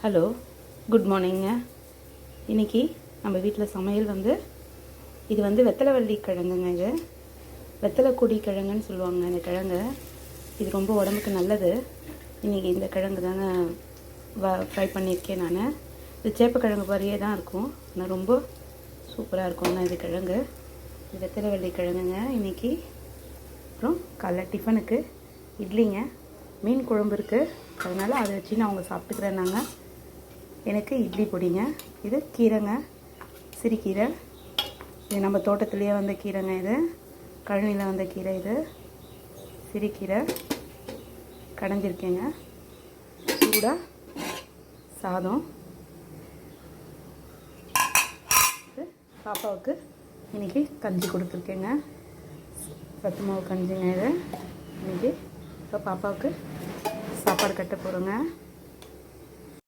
Hello, good மார்னிங்க. இன்றைக்கி நம்ம வீட்டில் சமையல் இது வெத்தலைவள்ளி கிழங்குங்க. இது வெத்தலை கொடி கிழங்குன்னு சொல்லுவாங்க. இந்த கிழங்கு இது ரொம்ப உடம்புக்கு நல்லது. இன்றைக்கி இந்த கிழங்கு தாங்க ஃப்ரை பண்ணியிருக்கேன் நான். இது சேப்பக்கிழங்கு மாதிரியே தான் இருக்கும், ஆனால் ரொம்ப சூப்பராக இருக்குங்க இது கிழங்கு. இது வெத்தலைவள்ளி கிழங்குங்க இன்றைக்கி. அப்புறம் காலைல டிஃபனுக்கு இட்லிங்க, மீன் குழம்பு இருக்குது, அதனால் அதை வச்சு நான் அவங்க சாப்பிட்டுக்கிறேன். நாங்கள் எனக்கு இட்லி பொடிங்க. இது கீரைங்க, சிறுகீரை. இது நம்ம தோட்டத்துலேயே வந்த கீரைங்க. இது கழனியில் வந்த கீரை. இது சிறுகீரை கடைஞ்சிருக்கேங்க. சூடாக சாதம். பாப்பாவுக்கு இன்றைக்கி கஞ்சி கொடுத்துருக்கேங்க, சத்து மாவு கஞ்சிங்க. இது இன்றைக்கி இப்போ பாப்பாவுக்கு சாப்பாடு கட்ட போகிறோங்க.